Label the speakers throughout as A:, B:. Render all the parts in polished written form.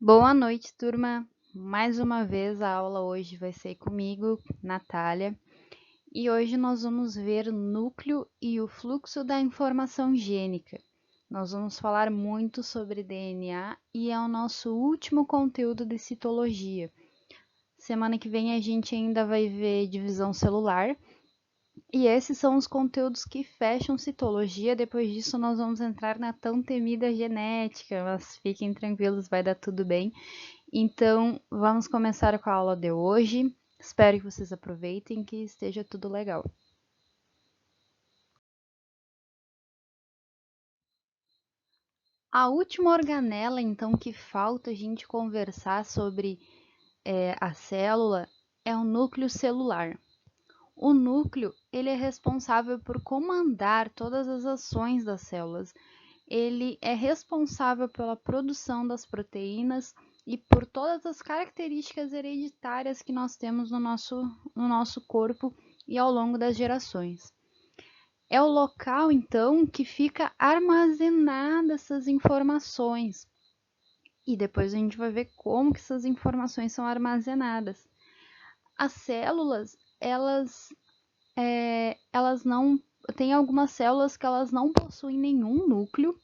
A: Boa noite, turma. Mais uma vez a aula hoje vai ser comigo, Natália, e hoje nós vamos ver o núcleo e o fluxo da informação gênica. Nós vamos falar muito sobre DNA e é o nosso último conteúdo de citologia. Semana que vem a gente ainda vai ver divisão celular, e esses são os conteúdos que fecham citologia. Depois disso nós vamos entrar na tão temida genética, mas fiquem tranquilos, vai dar tudo bem. Então, vamos começar com a aula de hoje. Espero que vocês aproveitem e que esteja tudo legal. A última organela, então, que falta a gente conversar sobre a célula é o núcleo celular. O núcleo, ele é responsável por comandar todas as ações das células. Ele é responsável pela produção das proteínas e por todas as características hereditárias que nós temos no nosso corpo e ao longo das gerações. É o local, então, que fica armazenada essas informações. E depois a gente vai ver como que essas informações são armazenadas. As células, elas não... Tem algumas células que elas não possuem nenhum núcleo,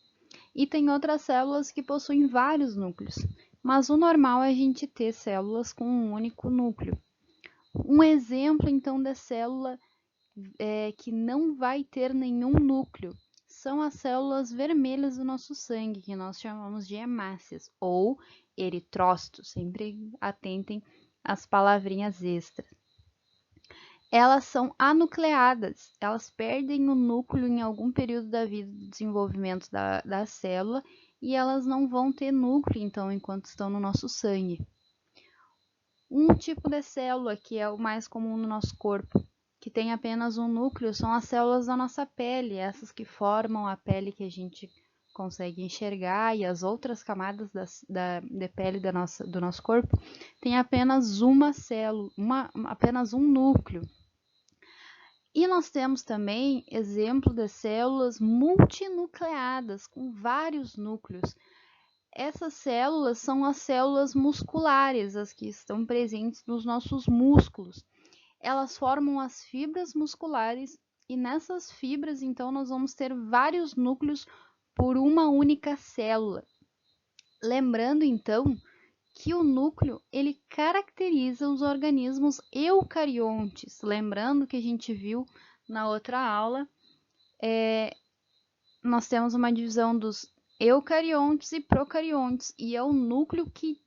A: e tem outras células que possuem vários núcleos, mas o normal é a gente ter células com um único núcleo. Um exemplo, então, de célula que não vai ter nenhum núcleo são as células vermelhas do nosso sangue, que nós chamamos de hemácias, ou eritrócitos. Sempre atentem às palavrinhas extras. Elas são anucleadas, elas perdem o núcleo em algum período da vida de desenvolvimento da célula e elas não vão ter núcleo, então, enquanto estão no nosso sangue. Um tipo de célula que é o mais comum no nosso corpo, que tem apenas um núcleo, são as células da nossa pele, essas que formam a pele que a gente consegue enxergar, e as outras camadas de pele do nosso corpo tem apenas uma célula, apenas um núcleo. E nós temos também exemplo de células multinucleadas, com vários núcleos. Essas células são as células musculares, as que estão presentes nos nossos músculos. Elas formam as fibras musculares e nessas fibras, então, nós vamos ter vários núcleos por uma única célula. Lembrando, então, que o núcleo ele caracteriza os organismos eucariontes. Lembrando que a gente viu na outra aula, nós temos uma divisão dos eucariontes e procariontes, e é o núcleo que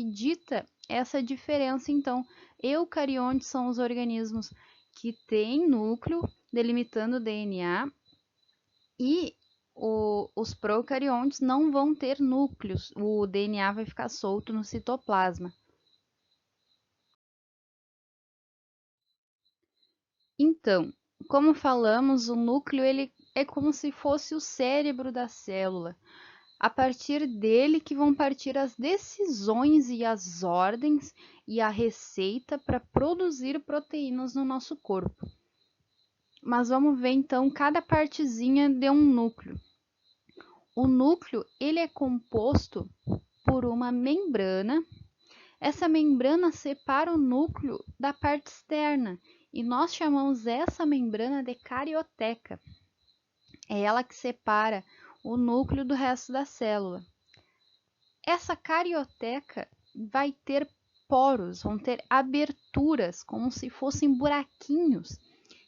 A: dita essa diferença. Então, eucariontes são os organismos que têm núcleo delimitando o DNA, e os procariontes não vão ter núcleos, o DNA vai ficar solto no citoplasma. Então, como falamos, o núcleo ele é como se fosse o cérebro da célula. A partir dele que vão partir as decisões e as ordens e a receita para produzir proteínas no nosso corpo. Mas vamos ver então cada partezinha de um núcleo. O núcleo ele é composto por uma membrana. Essa membrana separa o núcleo da parte externa e nós chamamos essa membrana de carioteca. É ela que separa o núcleo do resto da célula. Essa carioteca vai ter poros, vão ter aberturas, como se fossem buraquinhos,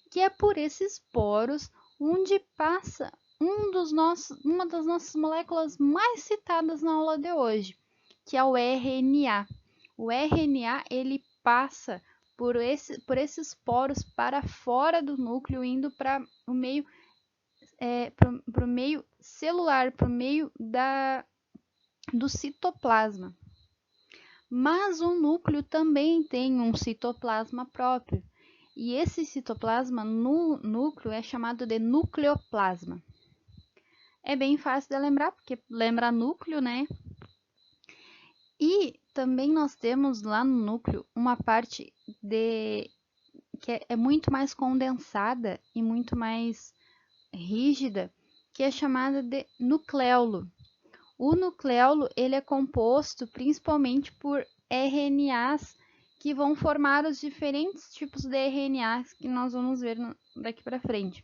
A: que é por esses poros onde passa uma das nossas moléculas mais citadas na aula de hoje, que é o RNA. O RNA ele passa por esses poros para fora do núcleo, indo para o meio, para o meio celular, para o meio do citoplasma. Mas o núcleo também tem um citoplasma próprio. E esse citoplasma no núcleo é chamado de nucleoplasma. É bem fácil de lembrar, porque lembra núcleo, né? E também nós temos lá no núcleo uma parte que é muito mais condensada e muito mais rígida, que é chamada de nucleolo. O nucleolo ele é composto principalmente por RNAs que vão formar os diferentes tipos de RNAs que nós vamos ver daqui para frente.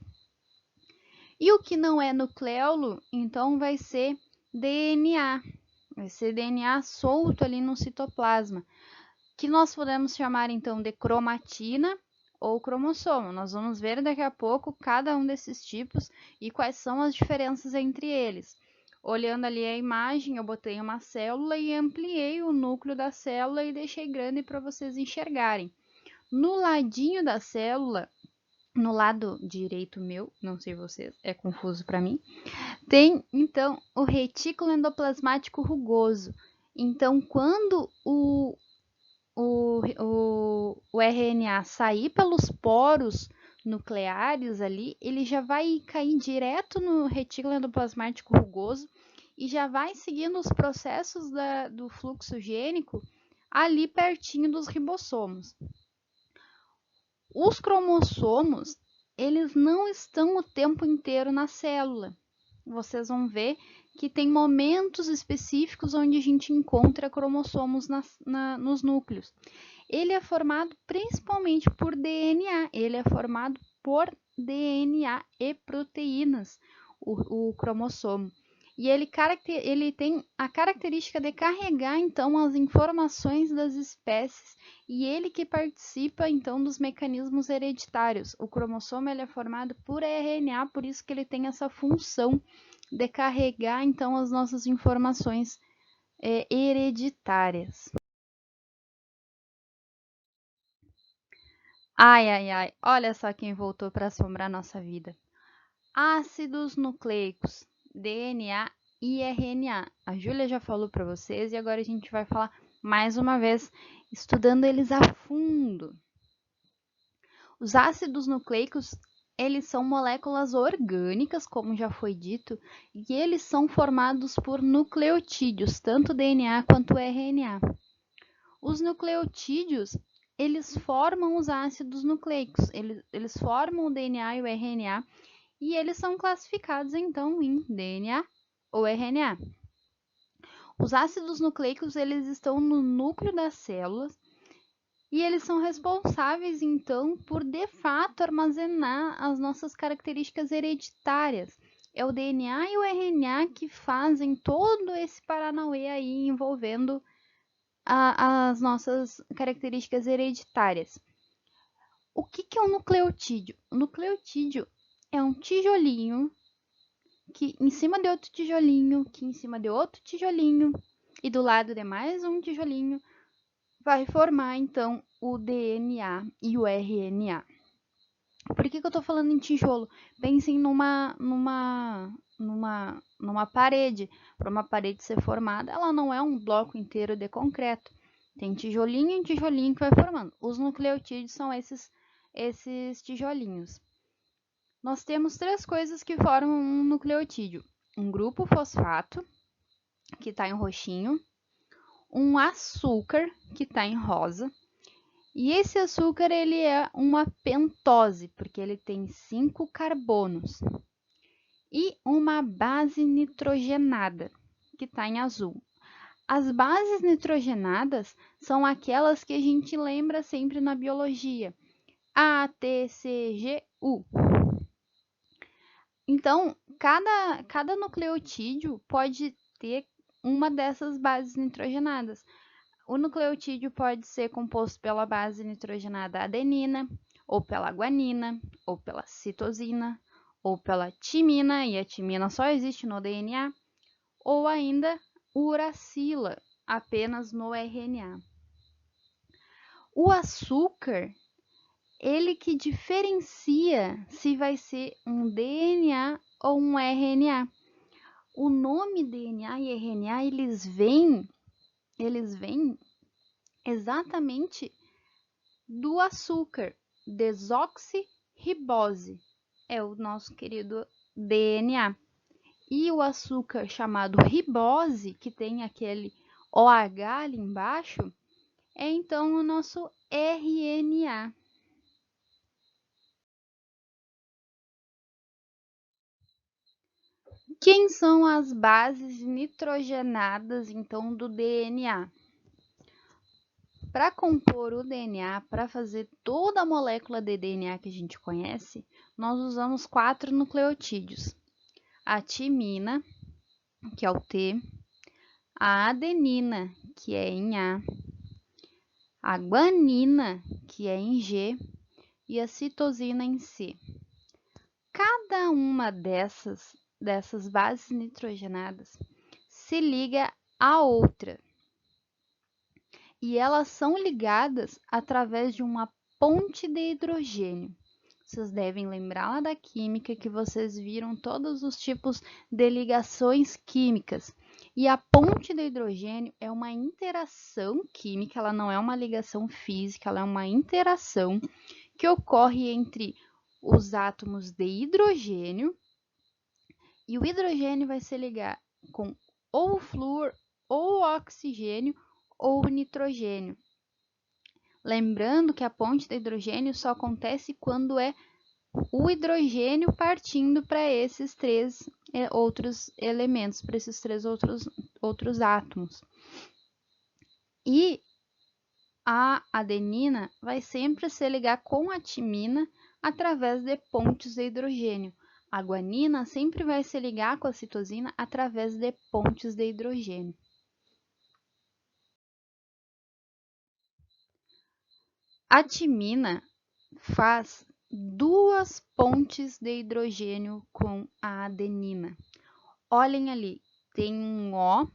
A: E o que não é nucleolo, então vai ser DNA. Vai ser DNA solto ali no citoplasma, que nós podemos chamar então de cromatina ou cromossomo. Nós vamos ver daqui a pouco cada um desses tipos e quais são as diferenças entre eles. Olhando ali a imagem, eu botei uma célula e ampliei o núcleo da célula e deixei grande para vocês enxergarem. No ladinho da célula, no lado direito meu, não sei vocês, é confuso para mim, tem então o retículo endoplasmático rugoso. Então, quando o RNA sair pelos poros nucleares ali, ele já vai cair direto no retículo endoplasmático rugoso e já vai seguindo os processos do fluxo gênico ali pertinho dos ribossomos. Os cromossomos, eles não estão o tempo inteiro na célula. Vocês vão ver que tem momentos específicos onde a gente encontra cromossomos nos núcleos. Ele é formado principalmente por DNA, ele é formado por DNA e proteínas, o cromossomo. E ele tem a característica de carregar, então, as informações das espécies e ele que participa, então, dos mecanismos hereditários. O cromossomo ele é formado por RNA, por isso que ele tem essa função de carregar, então, as nossas informações hereditárias. Ai, ai, ai, olha só quem voltou para assombrar nossa vida. Ácidos nucleicos, DNA e RNA. A Júlia já falou para vocês e agora a gente vai falar mais uma vez, estudando eles a fundo. Os ácidos nucleicos, eles são moléculas orgânicas, como já foi dito, e eles são formados por nucleotídeos, tanto DNA quanto RNA. Os nucleotídeos, eles formam os ácidos nucleicos, eles formam o DNA e o RNA, e eles são classificados, então, em DNA ou RNA. Os ácidos nucleicos, eles estão no núcleo das células, e eles são responsáveis, então, por, de fato, armazenar as nossas características hereditárias. É o DNA e o RNA que fazem todo esse paranauê aí envolvendo as nossas características hereditárias. O que é um nucleotídeo? O nucleotídeo é um tijolinho que em cima de outro tijolinho, que em cima de outro tijolinho e do lado de mais um tijolinho vai formar então o DNA e o RNA. Por que eu estou falando em tijolo? Pensem numa parede. Para uma parede ser formada, ela não é um bloco inteiro de concreto. Tem tijolinho em tijolinho que vai formando. Os nucleotídeos são esses tijolinhos. Nós temos três coisas que formam um nucleotídeo. Um grupo fosfato, que está em roxinho. Um açúcar, que está em rosa. E esse açúcar ele é uma pentose, porque ele tem 5 carbonos. E uma base nitrogenada, que está em azul. As bases nitrogenadas são aquelas que a gente lembra sempre na biologia. A, T, C, G, U. Então, cada nucleotídeo pode ter uma dessas bases nitrogenadas. O nucleotídeo pode ser composto pela base nitrogenada adenina, ou pela guanina, ou pela citosina, ou pela timina, e a timina só existe no DNA, ou ainda uracila, apenas no RNA. O açúcar, ele que diferencia se vai ser um DNA ou um RNA. O nome DNA e RNA, eles vêm exatamente do açúcar, desoxirribose, é o nosso querido DNA. E o açúcar chamado ribose, que tem aquele OH ali embaixo, é então o nosso RNA. O Quem são as bases nitrogenadas, então, do DNA? Para compor o DNA, para fazer toda a molécula de DNA que a gente conhece, nós usamos 4 nucleotídeos. A timina, que é o T, a adenina, que é em a guanina, que é em G, e a citosina em C. Cada uma dessas bases nitrogenadas se liga à outra. E elas são ligadas através de uma ponte de hidrogênio. Vocês devem lembrar lá da química que vocês viram todos os tipos de ligações químicas. E a ponte de hidrogênio é uma interação química, ela não é uma ligação física, ela é uma interação que ocorre entre os átomos de hidrogênio, e o hidrogênio vai se ligar com ou o flúor, ou o oxigênio, ou o nitrogênio. Lembrando que a ponte de hidrogênio só acontece quando é o hidrogênio partindo para esses 3 outros elementos, para esses 3 outros átomos. E a adenina vai sempre se ligar com a timina através de pontes de hidrogênio. A guanina sempre vai se ligar com a citosina através de pontes de hidrogênio. A timina faz 2 pontes de hidrogênio com a adenina. Olhem ali, tem um O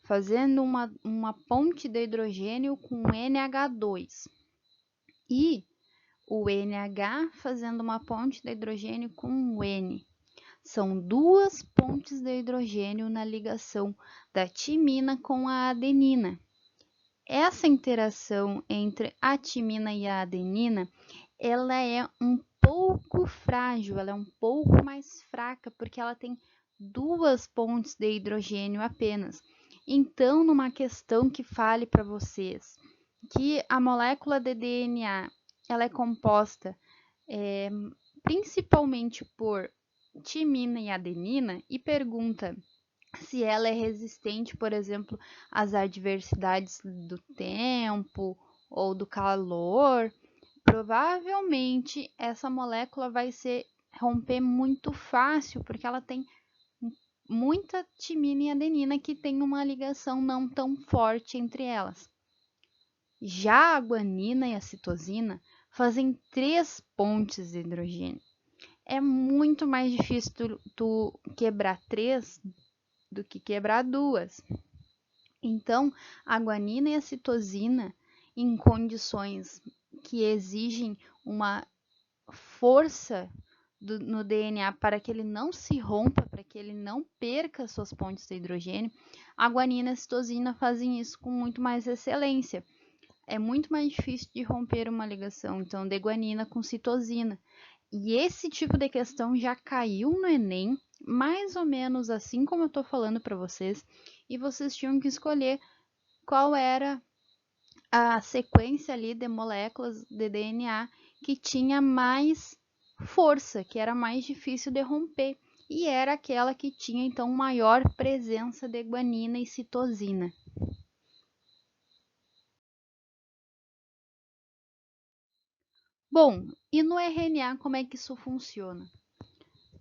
A: fazendo uma ponte de hidrogênio com NH2 e o NH fazendo uma ponte de hidrogênio com o N. São 2 pontes de hidrogênio na ligação da timina com a adenina. Essa interação entre a timina e a adenina, ela é um pouco frágil, ela é um pouco mais fraca, porque ela tem 2 pontes de hidrogênio apenas. Então, numa questão que fale para vocês que a molécula de DNA ela é composta principalmente por timina e adenina, e pergunta se ela é resistente, por exemplo, às adversidades do tempo ou do calor, provavelmente essa molécula vai se romper muito fácil, porque ela tem muita timina e adenina que tem uma ligação não tão forte entre elas. Já a guanina e a citosina fazem 3 pontes de hidrogênio. É muito mais difícil tu quebrar 3 do que quebrar 2. Então, a guanina e a citosina, em condições que exigem uma força no DNA para que ele não se rompa, para que ele não perca suas pontes de hidrogênio, a guanina e a citosina fazem isso com muito mais excelência. É muito mais difícil de romper uma ligação, então, de guanina com citosina. E esse tipo de questão já caiu no Enem, mais ou menos assim como eu estou falando para vocês, e vocês tinham que escolher qual era a sequência ali de moléculas de DNA que tinha mais força, que era mais difícil de romper, e era aquela que tinha então maior presença de guanina e citosina. Bom, e no RNA como é que isso funciona?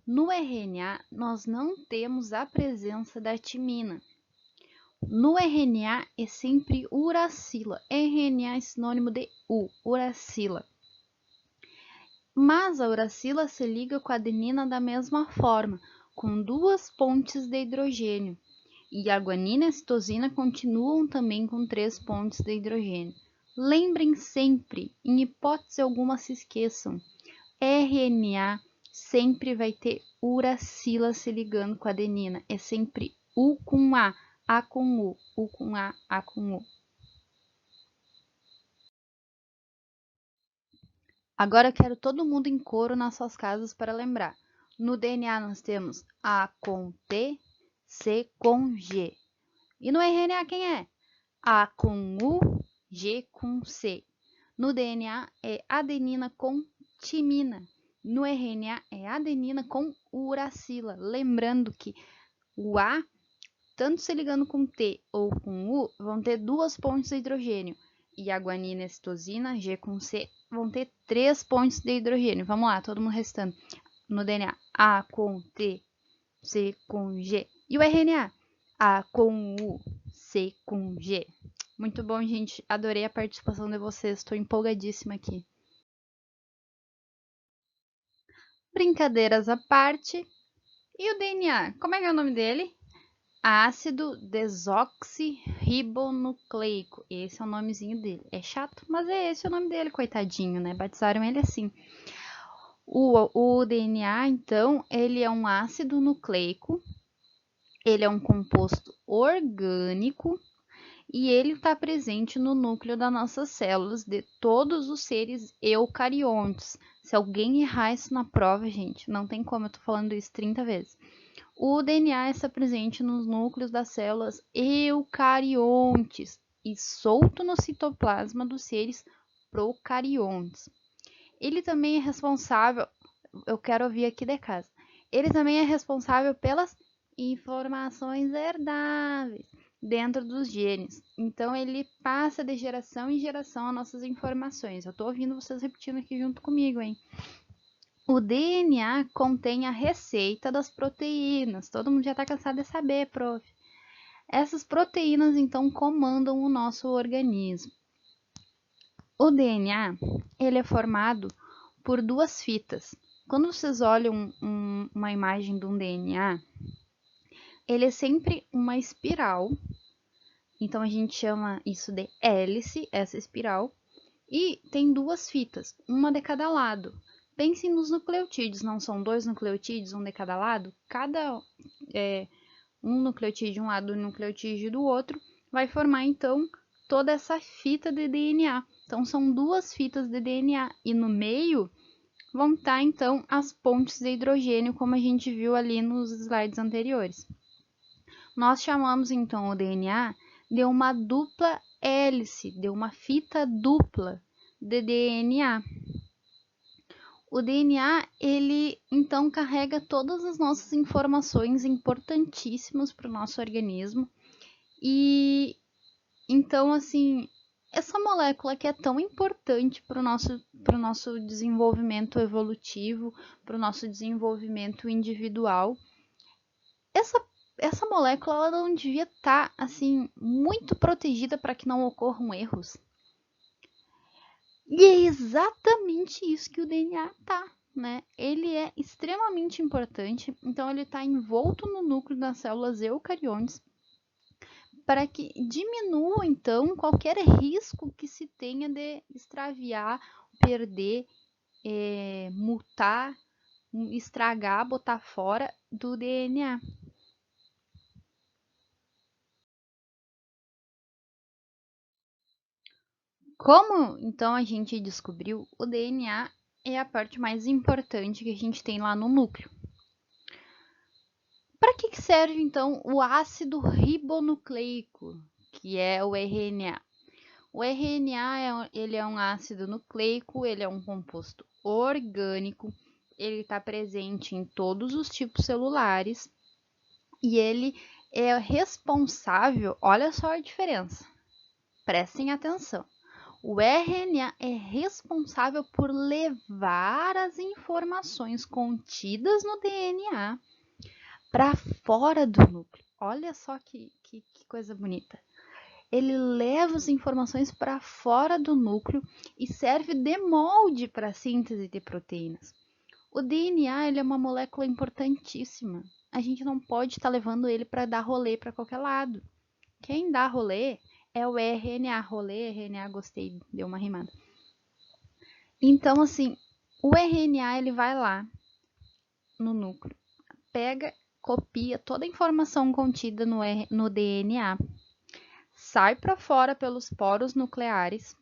A: No RNA, nós não temos a presença da timina. No RNA é sempre uracila. RNA é sinônimo de uracila. Mas a uracila se liga com a adenina da mesma forma, com 2 pontes de hidrogênio. E a guanina e a citosina continuam também com 3 pontes de hidrogênio. Lembrem sempre, em hipótese alguma se esqueçam, RNA sempre vai ter uracila se ligando com a adenina. É sempre U com A com U com A com U. Agora eu quero todo mundo em coro nas suas casas para lembrar. No DNA nós temos A com T, C com G. E no RNA quem é? A com U, G com C. No DNA é adenina com timina. No RNA é adenina com uracila. Lembrando que o A, tanto se ligando com T ou com U, vão ter 2 pontes de hidrogênio. E a guanina e a citosina, G com C, vão ter 3 pontes de hidrogênio. Vamos lá, todo mundo restando. No DNA, A com T, C com G. E o RNA, A com U, C com G. Muito bom, gente. Adorei a participação de vocês. Estou empolgadíssima aqui. Brincadeiras à parte. E o DNA? Como é que é o nome dele? Ácido desoxirribonucleico. Esse é o nomezinho dele. É chato, mas é esse o nome dele, coitadinho, né? Batizaram ele assim. O DNA, então, ele é um ácido nucleico. Ele é um composto orgânico e ele está presente no núcleo das nossas células de todos os seres eucariontes. Se alguém errar isso na prova, gente, não tem como, eu tô falando isso 30 vezes. O DNA está presente nos núcleos das células eucariontes e solto no citoplasma dos seres procariontes. Ele também é responsável, eu quero ouvir aqui de casa, ele também é responsável pelas informações herdáveis dentro dos genes. Então, ele passa de geração em geração as nossas informações. Eu tô ouvindo vocês repetindo aqui junto comigo, hein? O DNA contém a receita das proteínas. Todo mundo já tá cansado de saber, prof. Essas proteínas, então, comandam o nosso organismo. O DNA, ele é formado por 2 fitas. Quando vocês olham uma imagem de um DNA, ele é sempre uma espiral. Então, a gente chama isso de hélice, essa espiral. E tem 2 fitas, uma de cada lado. Pensem nos nucleotídeos, não são 2 nucleotídeos, um de cada lado? Um nucleotídeo de um lado e um nucleotídeo do outro vai formar, então, toda essa fita de DNA. Então, são 2 fitas de DNA. E no meio vão estar, então, as pontes de hidrogênio, como a gente viu ali nos slides anteriores. Nós chamamos, então, o DNA de uma dupla hélice, de uma fita dupla de DNA. O DNA, ele, então, carrega todas as nossas informações importantíssimas para o nosso organismo. E, então, assim, essa molécula que é tão importante para o nosso desenvolvimento evolutivo, para o nosso desenvolvimento individual, essa molécula ela não devia estar assim muito protegida para que não ocorram erros. E é exatamente isso que o DNA tá, né? Ele é extremamente importante, então ele está envolto no núcleo das células eucariontes para que diminua então qualquer risco que se tenha de extraviar, perder, mutar, estragar, botar fora do DNA. Como então a gente descobriu, o DNA é a parte mais importante que a gente tem lá no núcleo. Para que serve então o ácido ribonucleico, que é o RNA? O RNA ele é um ácido nucleico, ele é um composto orgânico, ele está presente em todos os tipos celulares e ele é responsável, olha só a diferença, prestem atenção. O RNA é responsável por levar as informações contidas no DNA para fora do núcleo. Olha só que coisa bonita. Ele leva as informações para fora do núcleo e serve de molde para a síntese de proteínas. O DNA ele é uma molécula importantíssima. A gente não pode estar levando ele para dar rolê para qualquer lado. Quem dá rolê é o RNA. Rolê, RNA, gostei, deu uma rimada. Então, assim, o RNA ele vai lá no núcleo, pega, copia toda a informação contida no DNA, sai para fora pelos poros nucleares,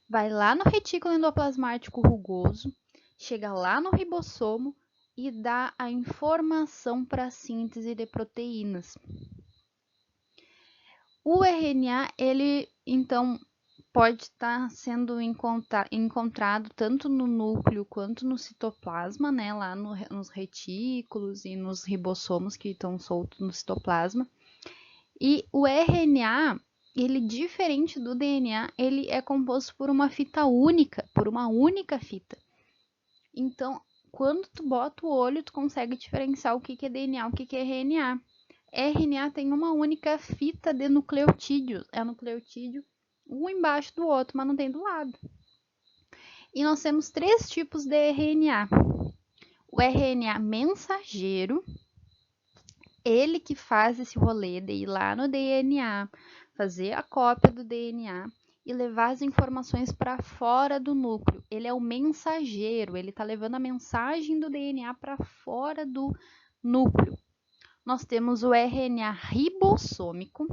A: vai lá no retículo endoplasmático rugoso, chega lá no ribossomo e dá a informação para a síntese de proteínas. O RNA, ele, então, pode estar sendo encontrado tanto no núcleo quanto no citoplasma, né, lá nos retículos e nos ribossomos que estão soltos no citoplasma. E o RNA, ele diferente do DNA, ele é composto por uma fita única, por uma única fita. Então, quando tu bota o olho, tu consegue diferenciar o que é DNA, o que é RNA. RNA tem uma única fita de nucleotídeos, é nucleotídeo um embaixo do outro, mas não tem do lado. E nós temos 3 tipos de RNA. O RNA mensageiro, ele que faz esse rolê de ir lá no DNA, fazer a cópia do DNA e levar as informações para fora do núcleo. Ele é o mensageiro, ele está levando a mensagem do DNA para fora do núcleo. Nós temos o RNA ribossômico,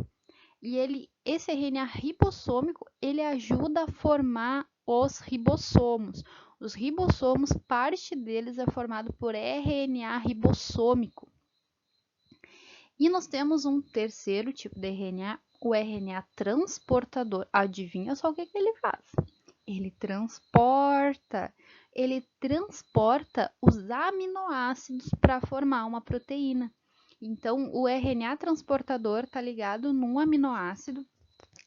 A: e esse RNA ribossômico, ele ajuda a formar os ribossomos. Os ribossomos, parte deles é formado por RNA ribossômico. E nós temos um terceiro tipo de RNA, o RNA transportador. Adivinha só o que ele faz? Ele transporta os aminoácidos para formar uma proteína. Então, o RNA transportador está ligado num aminoácido.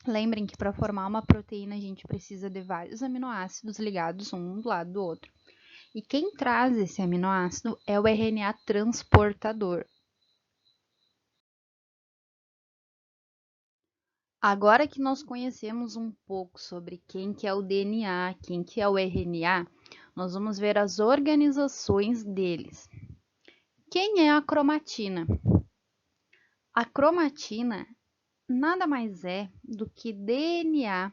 A: Lembrem que para formar uma proteína a gente precisa de vários aminoácidos ligados um do lado do outro. E quem traz esse aminoácido é o RNA transportador. Agora que nós conhecemos um pouco sobre quem que é o DNA, quem que é o RNA, nós vamos ver as organizações deles. Quem é a cromatina? A cromatina nada mais é do que DNA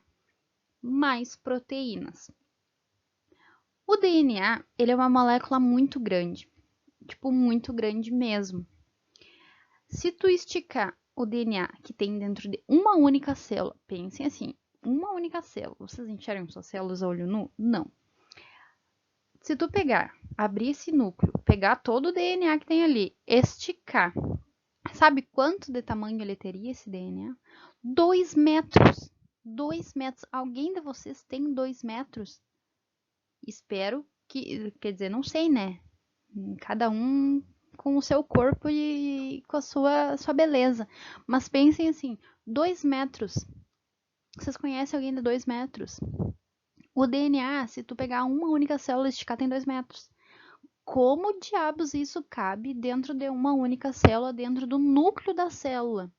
A: mais proteínas. O DNA, ele é uma molécula muito grande, tipo muito grande mesmo. Se tu esticar o DNA que tem dentro de uma única célula, pensem assim, uma única célula, vocês enxergam suas células a olho nu? Não. Se tu pegar, abrir esse núcleo, pegar todo o DNA que tem ali, esticar, sabe quanto de tamanho ele teria esse DNA? 2 metros. 2 metros. Alguém de vocês tem 2 metros? Espero que, quer dizer, não sei, né? Cada um com o seu corpo e com a sua beleza. Mas pensem assim, 2 metros. Vocês conhecem alguém de 2 metros? O DNA, se tu pegar uma única célula e esticar, tem 2 metros. Como diabos isso cabe dentro de uma única célula, dentro do núcleo da célula?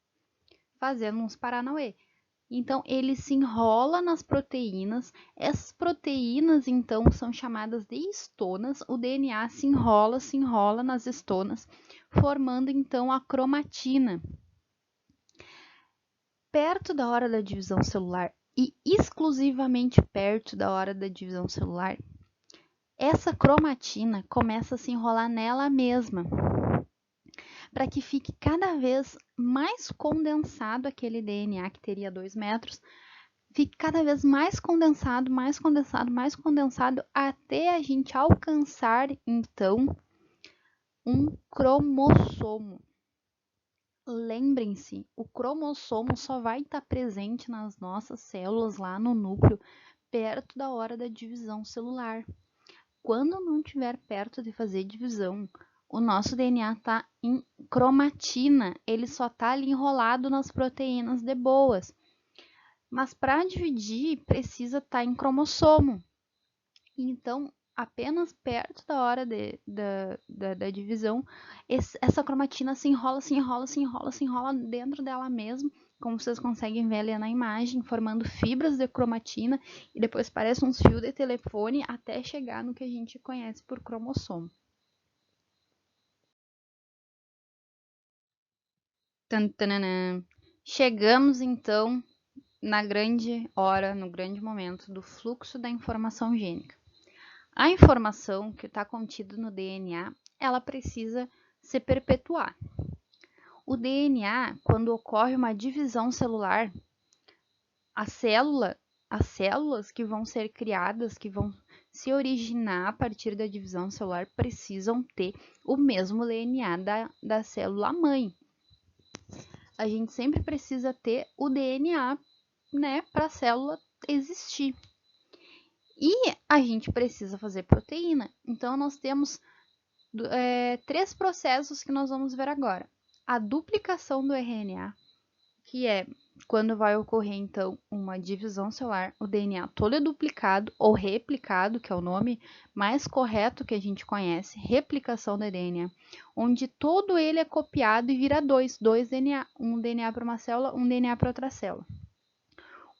A: Fazendo uns paranauê. Então, ele se enrola nas proteínas. Essas proteínas, então, são chamadas de estonas. O DNA se enrola nas estonas, formando, então, a cromatina. Perto da hora da divisão celular e exclusivamente perto da hora da divisão celular, essa cromatina começa a se enrolar nela mesma, para que fique cada vez mais condensado aquele DNA que teria 2 metros, fique cada vez mais condensado, até a gente alcançar, então, um cromossomo. Lembrem-se, o cromossomo só vai estar presente nas nossas células lá no núcleo perto da hora da divisão celular. Quando não estiver perto de fazer divisão, o nosso DNA está em cromatina, ele só está ali enrolado nas proteínas de boas. Mas para dividir, precisa estar em cromossomo. Então, apenas perto da hora da divisão, essa cromatina se enrola dentro dela mesma, como vocês conseguem ver ali na imagem, formando fibras de cromatina, e depois parece uns fios de telefone até chegar no que a gente conhece por cromossomo. Tantanana. Chegamos então na grande hora, no grande momento do fluxo da informação gênica. A informação que está contida no DNA, ela precisa se perpetuar. O DNA, quando ocorre uma divisão celular, as células que vão ser criadas, que vão se originar a partir da divisão celular, precisam ter o mesmo DNA da célula mãe. A gente sempre precisa ter o DNA, né, para a célula existir. E a gente precisa fazer proteína. Então, nós temos 3 processos que nós vamos ver agora. A duplicação do RNA, que é quando vai ocorrer, então, uma divisão celular, o DNA todo é duplicado ou replicado, que é o nome mais correto que a gente conhece, replicação do DNA, onde todo ele é copiado e vira dois DNA, um DNA para uma célula, um DNA para outra célula.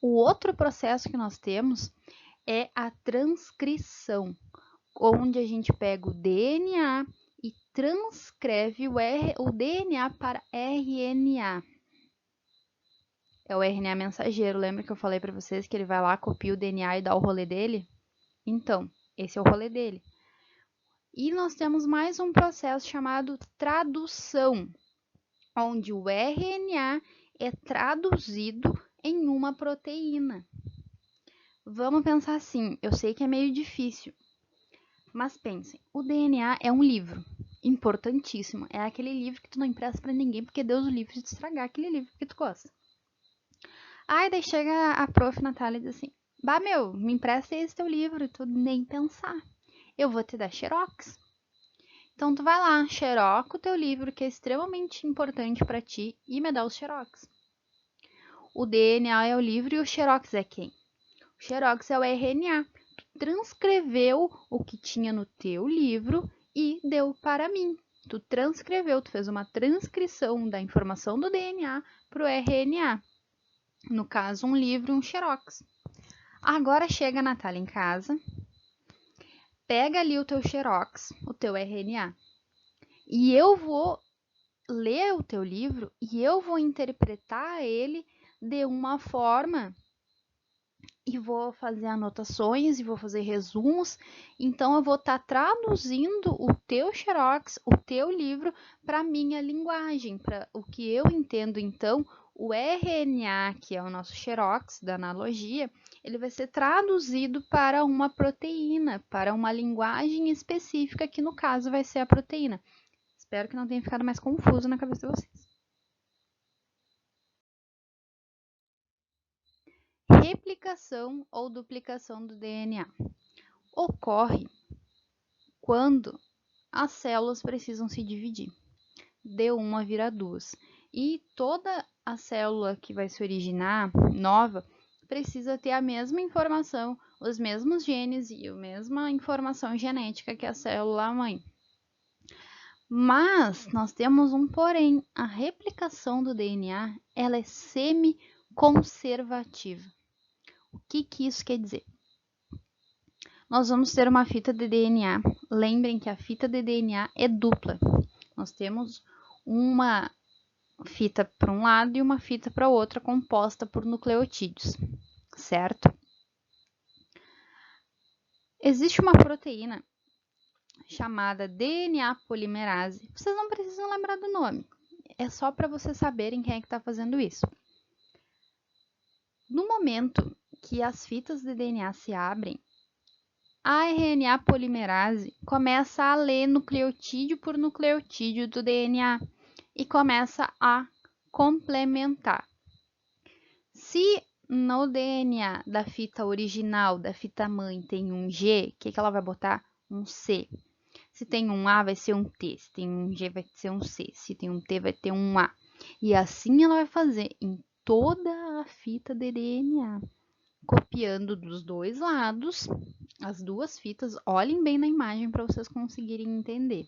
A: O outro processo que nós temos é a transcrição, onde a gente pega o DNA e transcreve o DNA para RNA. É o RNA mensageiro. Lembra que eu falei para vocês que ele vai lá, copia o DNA e dá o rolê dele? Então, esse é o rolê dele. E nós temos mais um processo chamado tradução, onde o RNA é traduzido em uma proteína. Vamos pensar assim, eu sei que é meio difícil, mas pensem, o DNA é um livro importantíssimo. É aquele livro que tu não empresta para ninguém, porque Deus o livre de estragar aquele livro que tu gosta. Aí daí chega a prof. Natália e diz assim, bah, meu, me empresta esse teu livro, tu nem pensar. Eu vou te dar xerox. Então tu vai lá, xeroca o teu livro, que é extremamente importante para ti, e me dá os xerox. O DNA é o livro e o xerox é quem? O xerox é o RNA. Tu transcreveu o que tinha no teu livro e deu para mim. Tu transcreveu, tu fez uma transcrição da informação do DNA para o RNA. No caso, um livro e um xerox. Agora chega a Natália em casa, pega ali o teu xerox, o teu RNA, e eu vou ler o teu livro e eu vou interpretar ele de uma forma e vou fazer anotações e vou fazer resumos. Então, eu vou estar traduzindo o teu xerox, o teu livro, para a minha linguagem, para o que eu entendo. Então, o RNA, que é o nosso xerox da analogia, ele vai ser traduzido para uma proteína, para uma linguagem específica, que no caso vai ser a proteína. Espero que não tenha ficado mais confuso na cabeça de vocês. Replicação ou duplicação do DNA ocorre quando as células precisam se dividir. De uma vira duas. E toda a célula que vai se originar nova precisa ter a mesma informação, os mesmos genes e a mesma informação genética que a célula mãe. Mas nós temos um porém, a replicação do DNA, ela é semi-conservativa. O que isso quer dizer? Nós vamos ter uma fita de DNA. Lembrem que a fita de DNA é dupla. Nós temos uma fita para um lado e uma fita para o outro, composta por nucleotídeos, certo? Existe uma proteína chamada DNA polimerase. Vocês não precisam lembrar do nome. É só para vocês saberem quem é que está fazendo isso. No momento que as fitas de DNA se abrem, a RNA polimerase começa a ler nucleotídeo por nucleotídeo do DNA e começa a complementar. Se no DNA da fita original, da fita mãe, tem um G, o que ela vai botar? Um C. Se tem um A, vai ser um T. Se tem um G, vai ser um C. Se tem um T, vai ter um A. E assim ela vai fazer em toda a fita de DNA, copiando dos dois lados as duas fitas. Olhem bem na imagem para vocês conseguirem entender.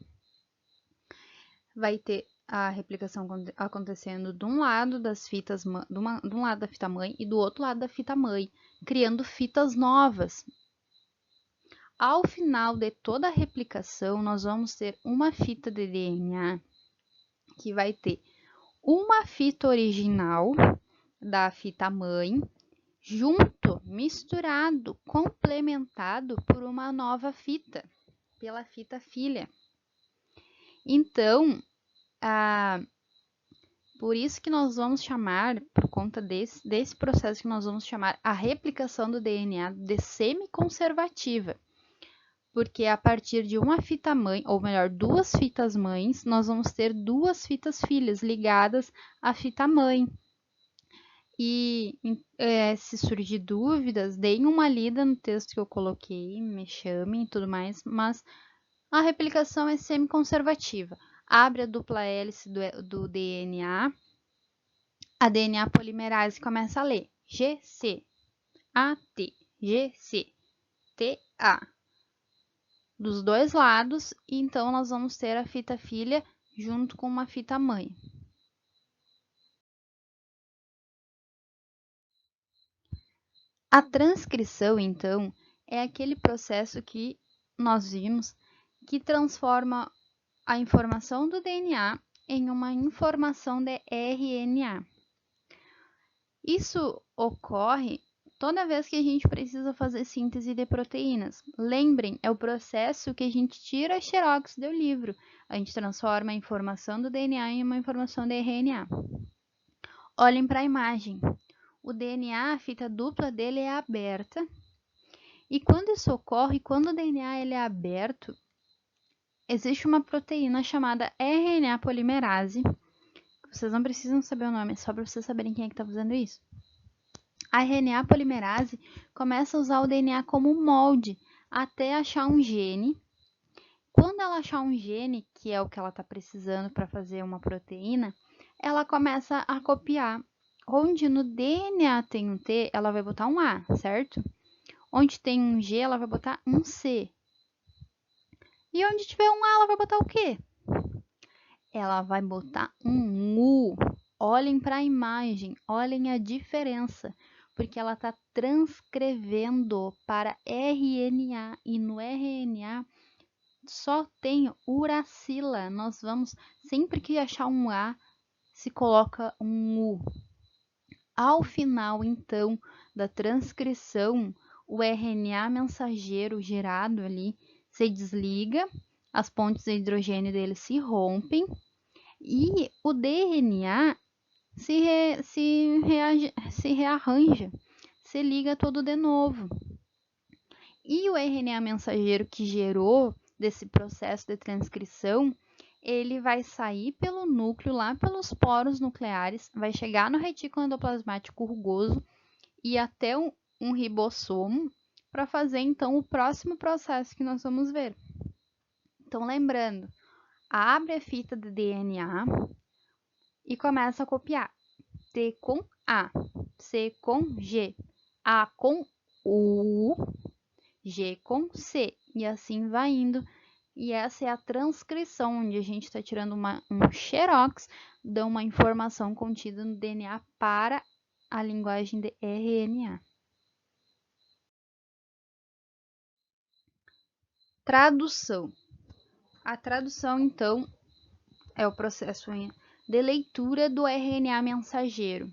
A: Vai ter a replicação acontecendo de um lado das fitas, de um lado da fita mãe e do outro lado da fita mãe, criando fitas novas. Ao final de toda a replicação, nós vamos ter uma fita de DNA que vai ter uma fita original da fita mãe, junto, misturado, complementado por uma nova fita, pela fita filha. Então, por isso que nós vamos chamar, por conta desse processo que nós vamos chamar a replicação do DNA de semi-conservativa. Porque a partir de uma fita mãe, ou melhor, duas fitas mães, nós vamos ter duas fitas filhas ligadas à fita mãe. E se surgir dúvidas, deem uma lida no texto que eu coloquei, me chamem e tudo mais, mas a replicação é semi-conservativa. Abre a dupla hélice do DNA, a DNA polimerase começa a ler GC, AT, GC, TA, dos dois lados, e então nós vamos ter a fita filha junto com uma fita mãe. A transcrição, então, é aquele processo que nós vimos que transforma a informação do DNA em uma informação de RNA. Isso ocorre toda vez que a gente precisa fazer síntese de proteínas. Lembrem, é o processo que a gente tira a xerox do livro. A gente transforma a informação do DNA em uma informação de RNA. Olhem para a imagem. O DNA, a fita dupla dele é aberta. E quando isso ocorre, quando o DNA ele é aberto, existe uma proteína chamada RNA polimerase. Vocês não precisam saber o nome, é só para vocês saberem quem é que está fazendo isso. A RNA polimerase começa a usar o DNA como molde até achar um gene. Quando ela achar um gene, que é o que ela está precisando para fazer uma proteína, ela começa a copiar. Onde no DNA tem um T, ela vai botar um A, certo? Onde tem um G, ela vai botar um C. E onde tiver um A, ela vai botar o quê? Ela vai botar um U. Olhem para a imagem, olhem a diferença, porque ela está transcrevendo para RNA e no RNA só tem uracila. Nós vamos, sempre que achar um A, se coloca um U. Ao final, então, da transcrição, o RNA mensageiro gerado ali se desliga, as pontes de hidrogênio dele se rompem e o DNA se rearranja, se liga todo de novo. E o RNA mensageiro que gerou desse processo de transcrição, ele vai sair pelo núcleo, lá pelos poros nucleares, vai chegar no retículo endoplasmático rugoso e até um ribossomo para fazer então o próximo processo que nós vamos ver. Então, lembrando, abre a fita de DNA e começa a copiar. T com A, C com G, A com U, G com C, e assim vai indo. E essa é a transcrição, onde a gente está tirando um xerox de uma informação contida no DNA para a linguagem de RNA. Tradução. A tradução, então, é o processo de leitura do RNA mensageiro.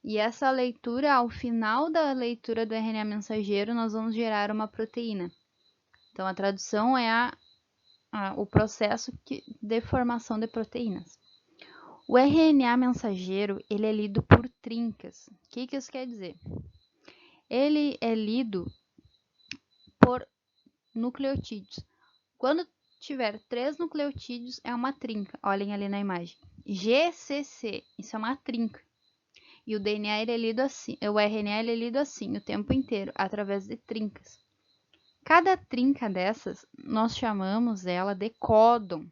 A: E essa leitura, ao final da leitura do RNA mensageiro, nós vamos gerar uma proteína. Então, a tradução é o processo de formação de proteínas. O RNA mensageiro, ele é lido por trincas. O que isso quer dizer? Ele é lido por nucleotídeos. Quando tiver 3 nucleotídeos, é uma trinca. Olhem ali na imagem. GCC, isso é uma trinca. E o DNA ele é lido assim, o RNA ele é lido assim o tempo inteiro, através de trincas. Cada trinca dessas, nós chamamos ela de códon.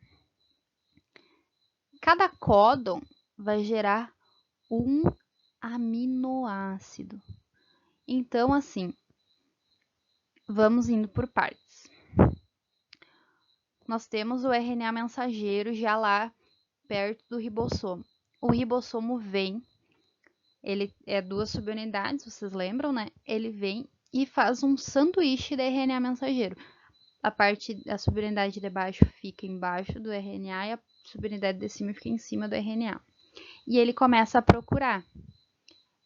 A: Cada códon vai gerar um aminoácido. Então, assim, vamos indo por partes. Nós temos o RNA mensageiro já lá perto do ribossomo. O ribossomo vem, ele é 2 subunidades, vocês lembram, né? Ele vem e faz um sanduíche de RNA mensageiro. A subunidade de baixo fica embaixo do RNA e a subunidade de cima fica em cima do RNA. E ele começa a procurar.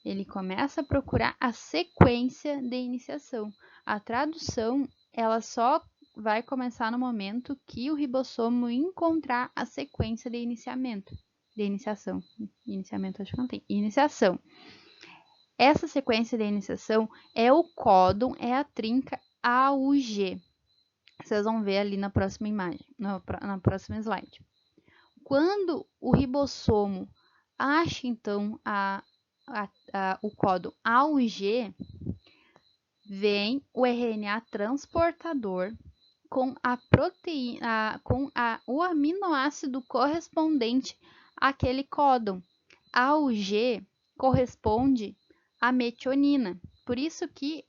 A: Ele começa a procurar a sequência de iniciação. A tradução, ela só vai começar no momento que o ribossomo encontrar a sequência de iniciamento. De iniciação. Iniciamento, acho que não tem. Iniciação. Essa sequência de iniciação é o códon, é a trinca AUG. Vocês vão ver ali na próxima imagem, na próxima slide. Quando o ribossomo acha, então, a o códon AUG, vem o RNA transportador com a proteína, o aminoácido correspondente àquele códon. AUG corresponde à metionina. Por isso que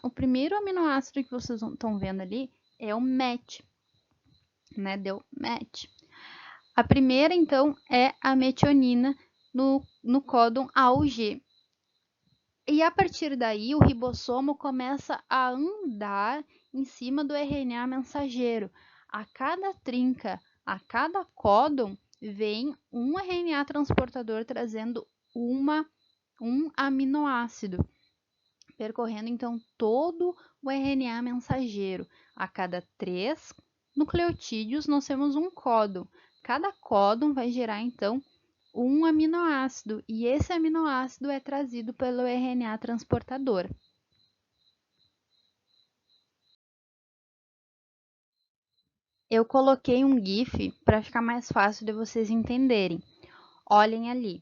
A: o primeiro aminoácido que vocês estão vendo ali é o MET, né? Deu MET. A primeira, então, é a metionina no códon AUG. E a partir daí, o ribossomo começa a andar em cima do RNA mensageiro. A cada trinca, a cada códon, vem um RNA transportador trazendo um aminoácido, percorrendo então todo o RNA mensageiro. A cada 3 nucleotídeos, nós temos um códon. Cada códon vai gerar então um aminoácido, e esse aminoácido é trazido pelo RNA transportador. Eu coloquei um GIF para ficar mais fácil de vocês entenderem. Olhem ali.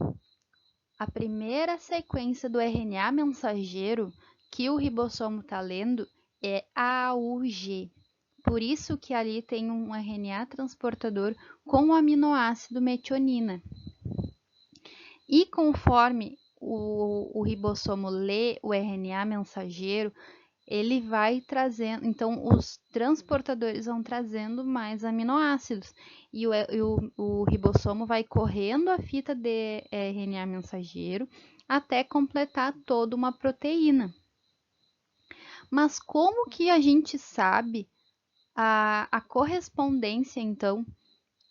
A: A primeira sequência do RNA mensageiro que o ribossomo está lendo é AUG. Por isso que ali tem um RNA transportador com o aminoácido metionina. E conforme o ribossomo lê o RNA mensageiro, ele vai trazendo, então os transportadores vão trazendo mais aminoácidos e o ribossomo vai correndo a fita de RNA mensageiro até completar toda uma proteína. Mas como que a gente sabe a correspondência, então,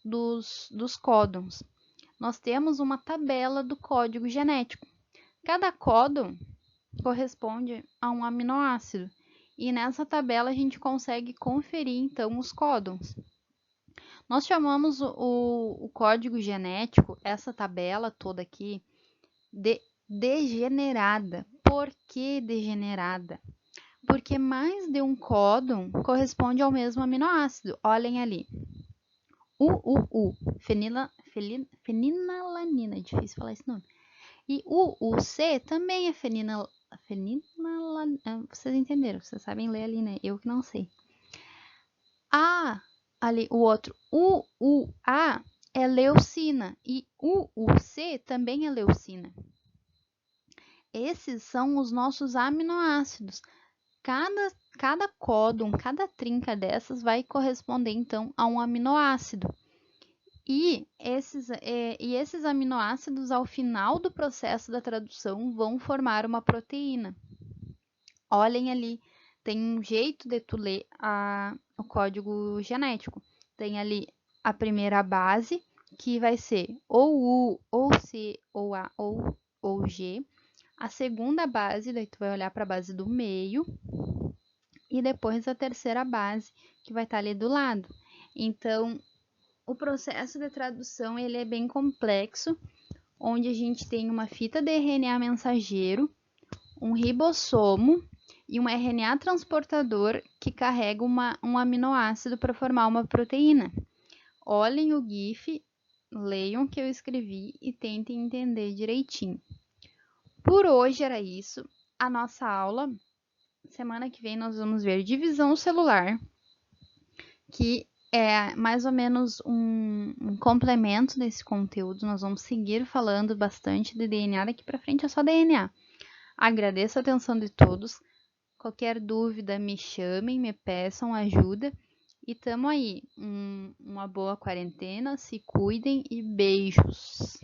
A: dos códons? Nós temos uma tabela do código genético. Cada códon corresponde a um aminoácido, e nessa tabela a gente consegue conferir então os códons. Nós chamamos o código genético, essa tabela toda aqui, de degenerada. Por que degenerada? Porque mais de um códon corresponde ao mesmo aminoácido. Olhem ali. Fenilalanina, é difícil falar esse nome. E o C também é fenilalanina. Vocês entenderam, vocês sabem ler ali, né? Eu que não sei. Ali o outro, A é leucina e C também é leucina. Esses são os nossos aminoácidos. Cada códon, cada trinca dessas vai corresponder então a um aminoácido. E esses aminoácidos, ao final do processo da tradução, vão formar uma proteína. Olhem ali, tem um jeito de tu ler o código genético. Tem ali a primeira base, que vai ser ou U, ou C, ou A, ou G. A segunda base, daí tu vai olhar para a base do meio. E depois a terceira base, que vai estar ali do lado. Então, o processo de tradução ele é bem complexo, onde a gente tem uma fita de RNA mensageiro, um ribossomo e um RNA transportador que carrega um aminoácido para formar uma proteína. Olhem o GIF, leiam o que eu escrevi e tentem entender direitinho. Por hoje era isso. A nossa aula, semana que vem nós vamos ver divisão celular, que é mais ou menos um complemento desse conteúdo. Nós vamos seguir falando bastante de DNA, daqui para frente é só DNA. Agradeço a atenção de todos. Qualquer dúvida, me chamem, me peçam ajuda. E tamo aí. Uma boa quarentena, se cuidem e beijos!